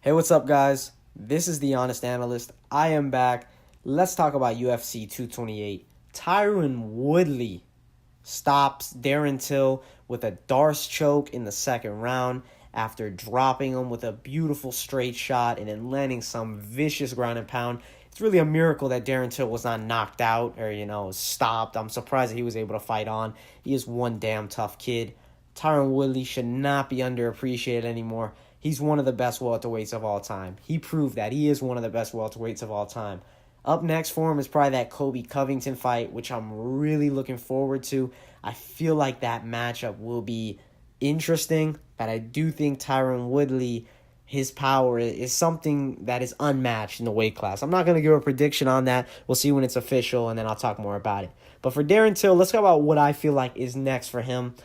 Hey, what's up, guys? This is the Honest Analyst. I am back. Let's talk about UFC 228. Tyron Woodley stops Darren Till with a Darce choke in the second round after dropping him with a beautiful straight shot and then landing some vicious ground and pound. It's really a miracle that Darren Till was not knocked out or, stopped. I'm surprised that he was able to fight on. He is one damn tough kid. Tyron Woodley should not be underappreciated anymore. He's one of the best welterweights of all time. He proved that. He is one of the best welterweights of all time. Up next for him is probably that Kobe Covington fight, which I'm really looking forward to. I feel like that matchup will be interesting, but I do think Tyron Woodley, his power is something that is unmatched in the weight class. I'm not going to give a prediction on that. We'll see when it's official, and then I'll talk more about it. But for Darren Till, let's talk about what I feel like is next for him.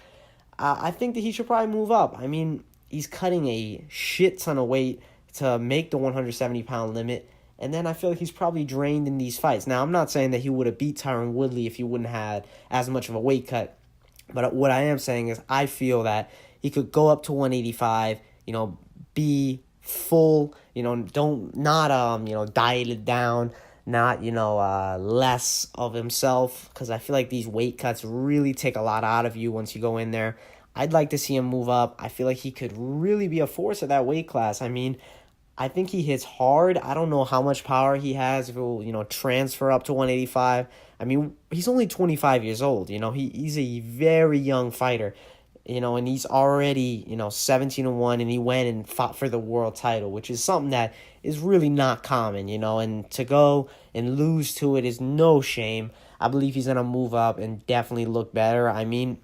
I think that he should probably move up. I mean, he's cutting a shit ton of weight to make the 170-pound limit, and then I feel like he's probably drained in these fights. Now, I'm not saying that he would have beat Tyron Woodley if he wouldn't have had as much of a weight cut, but what I am saying is I feel that he could go up to 185, be full, not dieted down, not, less of himself, because I feel like these weight cuts really take a lot out of you once you go in there. I'd like to see him move up. I feel like he could really be a force at that weight class. I mean, I think he hits hard. I don't know how much power he has if it will, transfer up to 185. I mean, he's only 25 years old. He's a very young fighter, and he's already, 17-1, and he went and fought for the world title, which is something that is really not common, and to go and lose to it is no shame. I believe he's going to move up and definitely look better. I mean,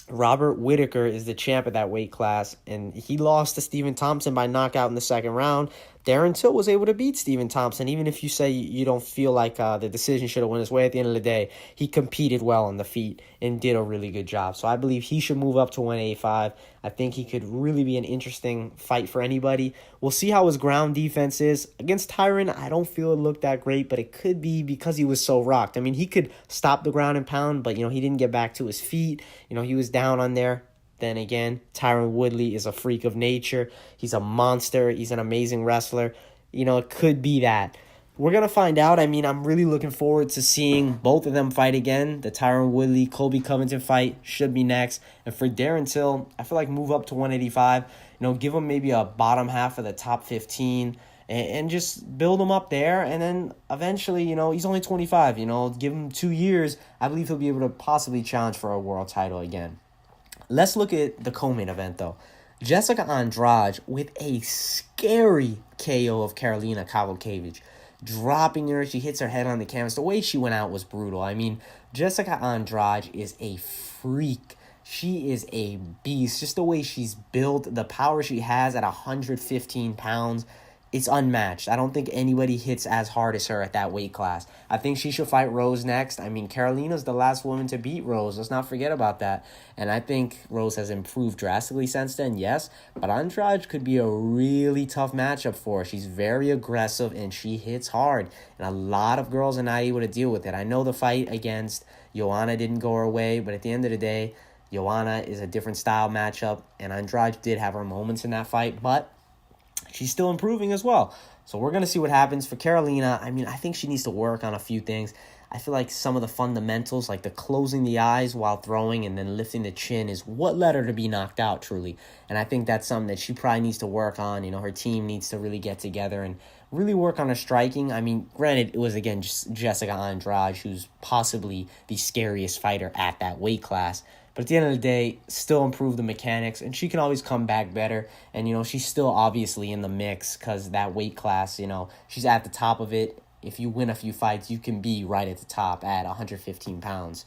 Robert Whittaker is the champ of that weight class, and he lost to Stephen Thompson by knockout in the second round. Darren Till was able to beat Stephen Thompson, even if you say you don't feel like the decision should have went his way at the end of the day. He competed well on the feet and did a really good job. So I believe he should move up to 185. I think he could really be an interesting fight for anybody. We'll see how his ground defense is. Against Tyron, I don't feel it looked that great, but it could be because he was so rocked. I mean, he could stop the ground and pound, but, he didn't get back to his feet. He was down on there. Then again, Tyron Woodley is a freak of nature. He's a monster. He's an amazing wrestler. It could be that. We're going to find out. I mean, I'm really looking forward to seeing both of them fight again. The Tyron Woodley, Kobe Covington fight should be next. And for Darren Till, I feel like move up to 185. Give him maybe a bottom half of the top 15 and just build him up there. And then eventually, he's only 25. Give him 2 years. I believe he'll be able to possibly challenge for a world title again. Let's look at the co-main event, though. Jessica Andrade with a scary KO of Karolina Kowalkiewicz. Dropping her, she hits her head on the canvas. The way she went out was brutal. I mean, Jessica Andrade is a freak. She is a beast. Just the way she's built, the power she has at 115 pounds, it's unmatched. I don't think anybody hits as hard as her at that weight class. I think she should fight Rose next. I mean, Carolina's the last woman to beat Rose. Let's not forget about that. And I think Rose has improved drastically since then, yes. But Andrade could be a really tough matchup for her. She's very aggressive and she hits hard. And a lot of girls are not able to deal with it. I know the fight against Joanna didn't go her way, but at the end of the day, Joanna is a different style matchup. And Andrade did have her moments in that fight, but she's still improving as well. So we're going to see what happens for Karolina. I mean, I think she needs to work on a few things. I feel like some of the fundamentals, like the closing the eyes while throwing and then lifting the chin, is what led her to be knocked out, truly. And I think that's something that she probably needs to work on. Her team needs to really get together and really work on her striking. I mean, granted, it was, again, just Jessica Andrade, who's possibly the scariest fighter at that weight class. But at the end of the day, still improve the mechanics, and she can always come back better. And, she's still obviously in the mix because that weight class, she's at the top of it. If you win a few fights, you can be right at the top at 115 pounds.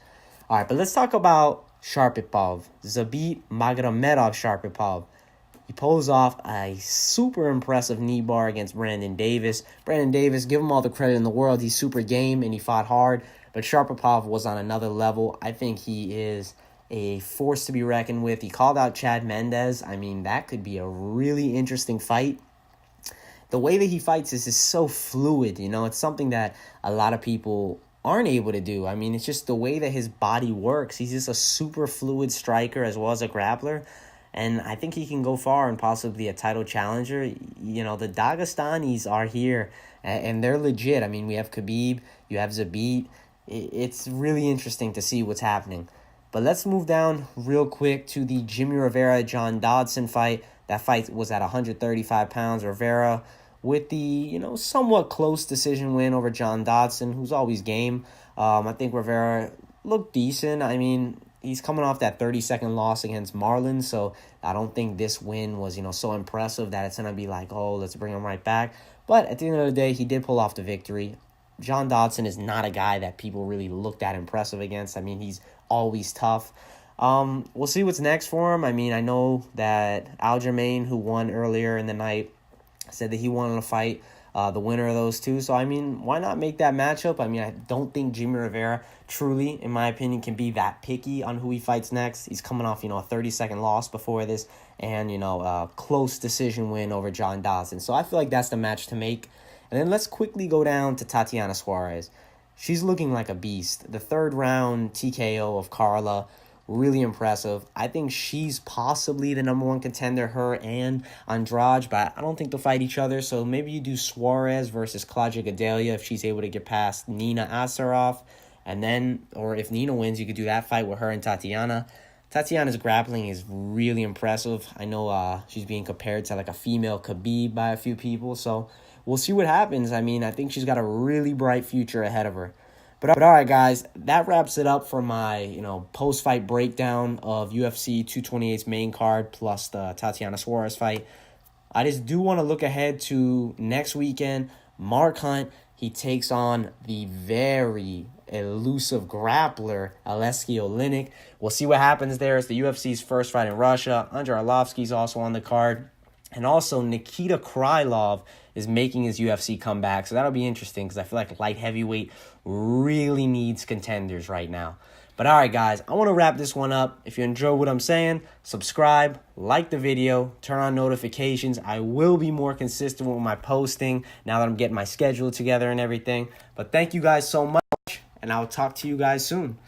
All right, but let's talk about Sharipov. Zabit Magomedov Sharipov. He pulls off a super impressive knee bar against Brandon Davis. Brandon Davis, give him all the credit in the world. He's super game, and he fought hard. But Sharipov was on another level. I think he is a force to be reckoned with. He called out Chad Mendes. I mean, that could be a really interesting fight. The way that he fights is so fluid, It's something that a lot of people aren't able to do. I mean, it's just the way that his body works. He's just a super fluid striker as well as a grappler. and I think he can go far and possibly a title challenger. You know, the Dagestanis are here, and they're legit. I mean, we have Khabib, you have Zabit. It's really interesting to see what's happening. But let's move down real quick to the Jimmy Rivera-John Dodson fight. That fight was at 135 pounds. Rivera with the, somewhat close decision win over John Dodson, who's always game. I think Rivera looked decent. I mean, he's coming off that 30-second loss against Marlon, so I don't think this win was, so impressive that it's going to be like, oh, let's bring him right back. But at the end of the day, he did pull off the victory. John Dodson is not a guy that people really looked at impressive against. I mean, he's always tough. We'll see what's next for him. I mean, I know that Aljamain, who won earlier in the night, said that he wanted to fight the winner of those two. So, I mean, why not make that matchup? I mean, I don't think Jimmy Rivera truly, in my opinion, can be that picky on who he fights next. He's coming off, a 30-second loss before this and, a close decision win over John Dodson. So I feel like that's the match to make. And then let's quickly go down to Tatiana Suarez. She's looking like a beast. The third round TKO of Carla, really impressive. I think she's possibly the number one contender, her and Andrade, but I don't think they'll fight each other. So maybe you do Suarez versus Claudia Gadelha if she's able to get past Nina Asaroff. And then, or if Nina wins, you could do that fight with her and Tatiana. Tatiana's grappling is really impressive. I know she's being compared to like a female Khabib by a few people. So we'll see what happens. I mean, I think she's got a really bright future ahead of her. But all right, guys, that wraps it up for my, post-fight breakdown of UFC 228's main card plus the Tatiana Suarez fight. I just do want to look ahead to next weekend. Mark Hunt, he takes on the very elusive grappler Aleksei Oleinik. We'll see what happens there. It's the UFC's first fight in Russia. Andrei Arlovsky's also on the card. And also, Nikita Krylov is making his UFC comeback. So that'll be interesting because I feel like light heavyweight really needs contenders right now. But all right, guys, I want to wrap this one up. If you enjoy what I'm saying, subscribe, like the video, turn on notifications. I will be more consistent with my posting now that I'm getting my schedule together and everything. But thank you guys so much, and I'll talk to you guys soon.